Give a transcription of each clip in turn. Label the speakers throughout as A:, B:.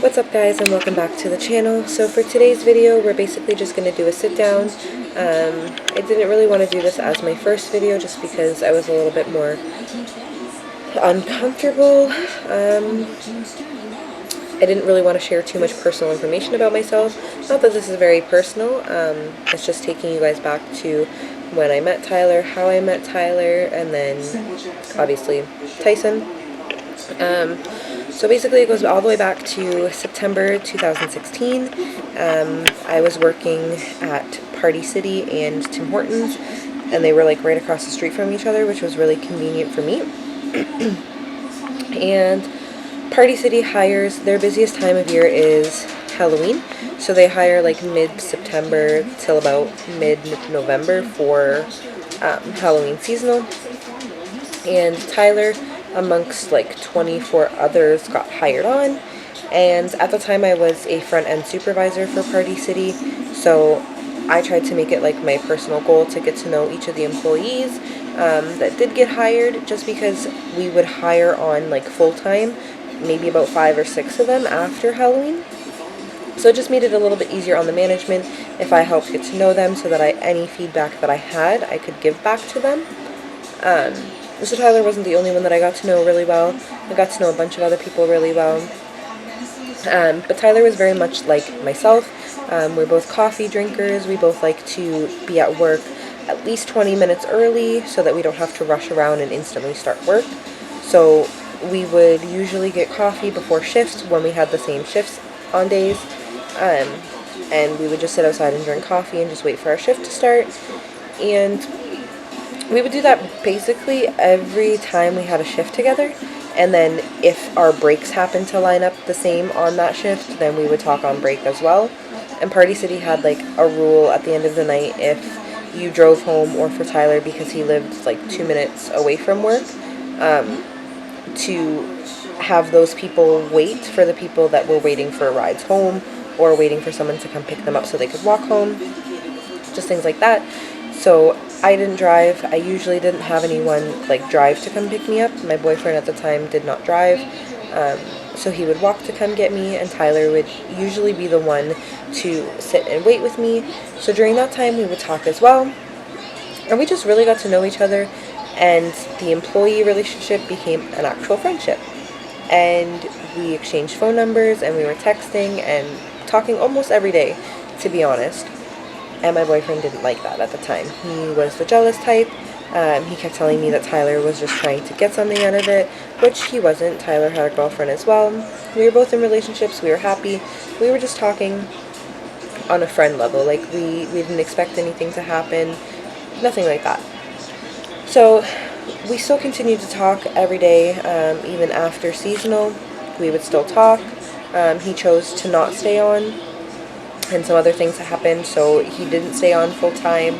A: What's up guys, and welcome back to the channel. So for today's video, we're basically just going to do a sit down. I didn't really want to do this as my first video just because I was a little bit more uncomfortable. I didn't really want to share too much personal information about myself. Not that this is very personal, it's just taking you guys back to when I met Tyler, how I met Tyler, and then obviously Tyson. So basically it goes all the way back to September 2016. I was working at Party City and Tim Hortons, and they were like right across the street from each other, which was really convenient for me. And Party City hires, their busiest time of year is Halloween, so they hire like mid-September till about mid-November for Halloween seasonal. And Tyler, amongst like 24 others, got hired on, and at the time I was a front-end supervisor for Party City, so I tried to make it like my personal goal to get to know each of the employees that did get hired, just because we would hire on like full-time, maybe about 5 or 6 of them after Halloween. So it just made it a little bit easier on the management if I helped get to know them, so that any feedback that I had, I could give back to them. So Tyler wasn't the only one that I got to know really well. I got to know a bunch of other people really well. But Tyler was very much like myself. We're both coffee drinkers. We both like to be at work at least 20 minutes early so that we don't have to rush around and instantly start work. So we would usually get coffee before shifts when we had the same shifts on days. And we would just sit outside and drink coffee and just wait for our shift to start. And we would do that basically every time we had a shift together, and then if our breaks happened to line up the same on that shift, then we would talk on break as well. And Party City had like a rule at the end of the night: if you drove home, or for Tyler because he lived like 2 minutes away from work, to have those people wait for the people that were waiting for rides home or waiting for someone to come pick them up so they could walk home, just things like that. So I didn't drive. I usually didn't have anyone like drive to come pick me up. My boyfriend at the time did not drive, so he would walk to come get me, and Tyler would usually be the one to sit and wait with me. So during that time we would talk as well, and we just really got to know each other, and the employee relationship became an actual friendship. And we exchanged phone numbers, and we were texting and talking almost every day, to be honest. And my boyfriend didn't like that at the time. He was the jealous type. He kept telling me that Tyler was just trying to get something out of it, which he wasn't. Tyler had a girlfriend as well. We were both in relationships. We were happy. We were just talking on a friend level. Like, we didn't expect anything to happen. Nothing like that. So we still continued to talk every day, even after seasonal. We would still talk. He chose to not stay on, and some other things happened, so he didn't stay on full time,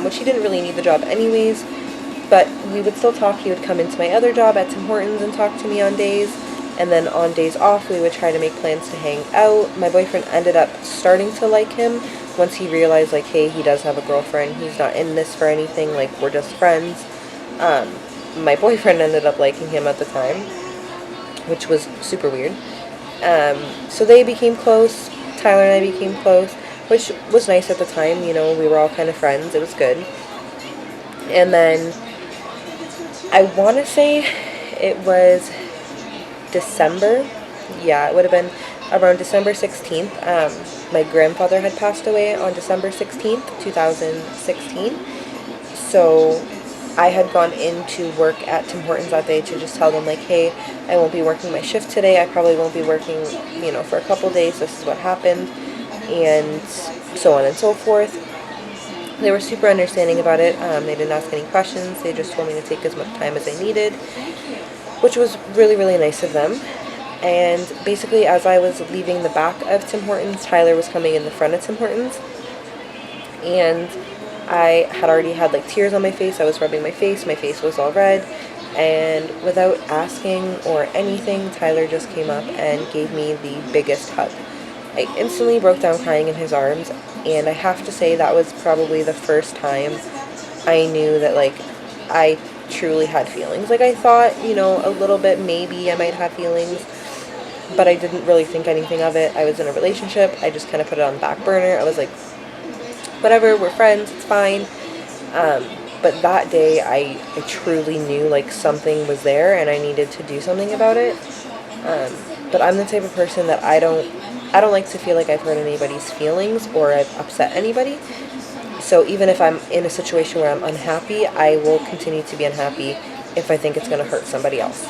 A: which he didn't really need the job anyways, but we would still talk. He would come into my other job at Tim Hortons and talk to me on days, and then on days off we would try to make plans to hang out. My boyfriend ended up starting to like him once he realized, like, hey, he does have a girlfriend, he's not in this for anything, like, we're just friends. My boyfriend ended up liking him at the time, which was super weird. So they became close. Tyler and I became close, which was nice at the time. You know, we were all kind of friends. It was good. And then I want to say it was December. Yeah, it would have been around December 16th. My grandfather had passed away on December 16th, 2016. So I had gone into work at Tim Hortons that day to just tell them, like, hey, I won't be working my shift today. I probably won't be working, you know, for a couple days. This is what happened, and so on and so forth. They were super understanding about it. They didn't ask any questions. They just told me to take as much time as I needed, which was really, really nice of them. And basically, as I was leaving the back of Tim Hortons, Tyler was coming in the front of Tim Hortons, and I had already had like tears on my face. I was rubbing my face was all red, and without asking or anything, Tyler just came up and gave me the biggest hug. I instantly broke down crying in his arms, and I have to say that was probably the first time I knew that, like, I truly had feelings. Like, I thought, you know, a little bit maybe I might have feelings, but I didn't really think anything of it. I was in a relationship. I just kind of put it on the back burner. I was like, whatever, we're friends, it's fine. But that day, I truly knew like something was there and I needed to do something about it. But I'm the type of person that I don't like to feel like I've hurt anybody's feelings or I've upset anybody. So even if I'm in a situation where I'm unhappy, I will continue to be unhappy if I think it's going to hurt somebody else,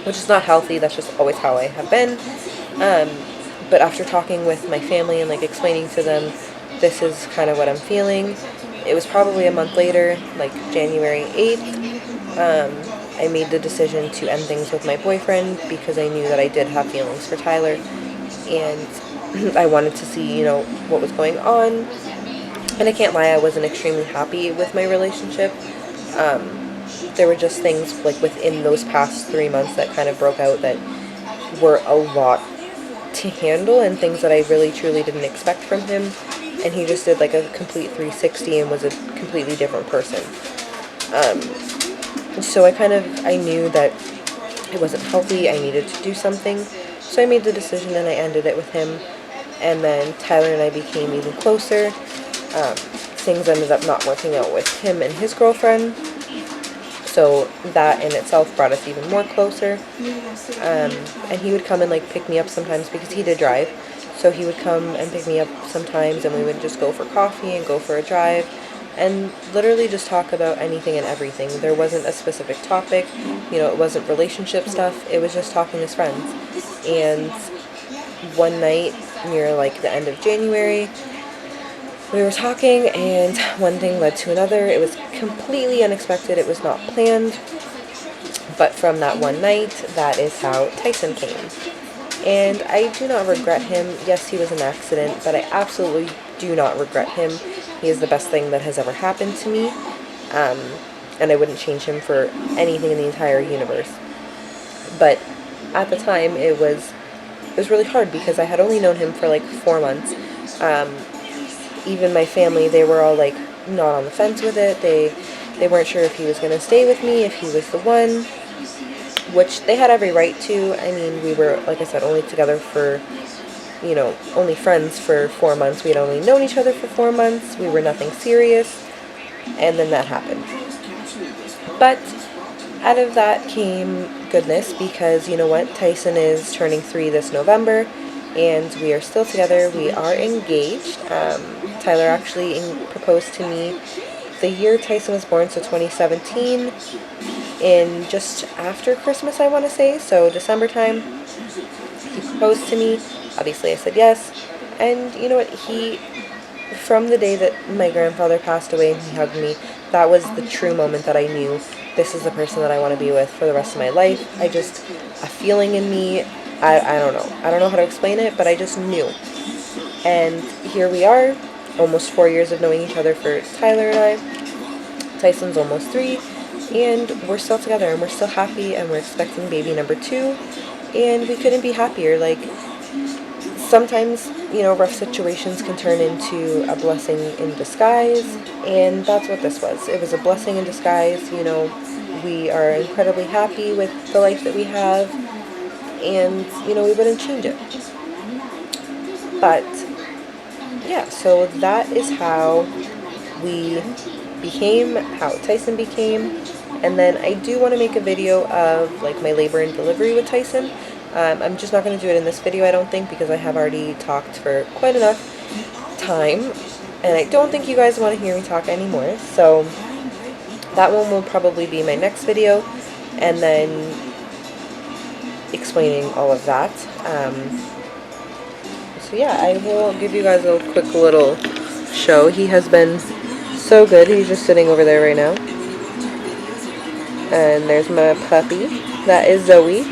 A: which is not healthy. That's just always how I have been. But after talking with my family and like explaining to them, this is kind of what I'm feeling. It was probably a month later, like January 8th. I made the decision to end things with my boyfriend because I knew that I did have feelings for Tyler, and I wanted to see, what was going on. And I can't lie, I wasn't extremely happy with my relationship. There were just things like within those past 3 months that kind of broke out that were a lot to handle and things that I really truly didn't expect from him. And he just did like a complete 360 and was a completely different person. So I knew that it wasn't healthy. I needed to do something. So I made the decision and I ended it with him. And then Tyler and I became even closer. Things ended up not working out with him and his girlfriend. So that in itself brought us even more closer. And he would come and like pick me up sometimes because he did drive. So he would come and pick me up sometimes and we would just go for coffee and go for a drive and literally just talk about anything and everything. There wasn't a specific topic, it wasn't relationship stuff. It was just talking as friends. And one night near like the end of January, we were talking and one thing led to another. It was completely unexpected. It was not planned. But from that one night, that is how Tyson came. And I do not regret him. Yes, he was an accident, but I absolutely do not regret him. He is the best thing that has ever happened to me. And I wouldn't change him for anything in the entire universe. But at the time, it was really hard because I had only known him for like 4 months. Even my family, they were all like not on the fence with it. They weren't sure if he was going to stay with me, if he was the one, which they had every right to. I mean, we were, like I said, only together for, only friends for 4 months. We had only known each other for 4 months. We were nothing serious. And then that happened. But out of that came goodness because, you know what, Tyson is turning 3 this November. And we are still together. We are engaged. Tyler actually proposed to me the year Tyson was born, so 2017, in just after Christmas, I want to say, so December time. He proposed to me. Obviously, I said yes. And you know what? From the day that my grandfather passed away and he hugged me, that was the true moment that I knew this is the person that I want to be with for the rest of my life. A feeling in me, I don't know. I don't know how to explain it, but I just knew. And here we are, almost 4 years of knowing each other for Tyler and I. Tyson's almost 3, and we're still together, and we're still happy, and we're expecting baby number 2, and we couldn't be happier. Like, sometimes, rough situations can turn into a blessing in disguise, and that's what this was. It was a blessing in disguise. We are incredibly happy with the life that we have, and, we wouldn't change it. But, yeah, so that is how we became, how Tyson became. And then I do want to make a video of, like, my labor and delivery with Tyson. I'm just not going to do it in this video, I don't think, because I have already talked for quite enough time. And I don't think you guys want to hear me talk anymore. So that one will probably be my next video. And then explaining all of that. So yeah, I will give you guys a quick little show. He has been so good. He's just sitting over there right now. And there's my puppy. That is Zoe.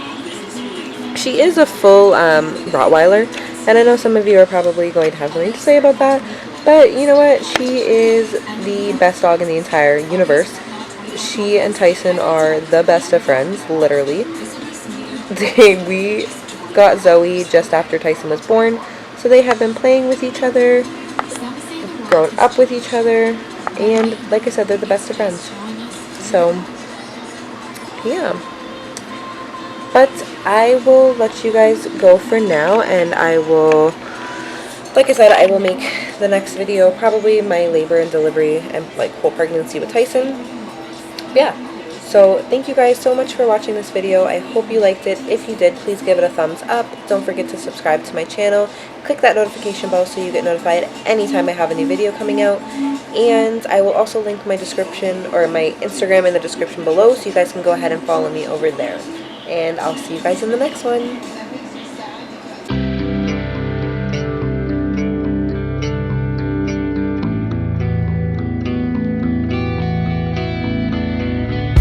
A: She is a full Rottweiler. And I know some of you are probably going to have something to say about that. But you know what? She is the best dog in the entire universe. She and Tyson are the best of friends, literally. We got Zoe just after Tyson was born. So they have been playing with each other, grown up with each other, and like I said, they're the best of friends. So, yeah. But I will let you guys go for now, and I will, like I said, I will make the next video probably my labor and delivery and like whole pregnancy with Tyson. Yeah. So thank you guys so much for watching this video. I hope you liked it. If you did, please give it a thumbs up. Don't forget to subscribe to my channel. Click that notification bell so you get notified anytime I have a new video coming out. And I will also link my description or my Instagram in the description below, so you guys can go ahead and follow me over there. And I'll see you guys in the next one.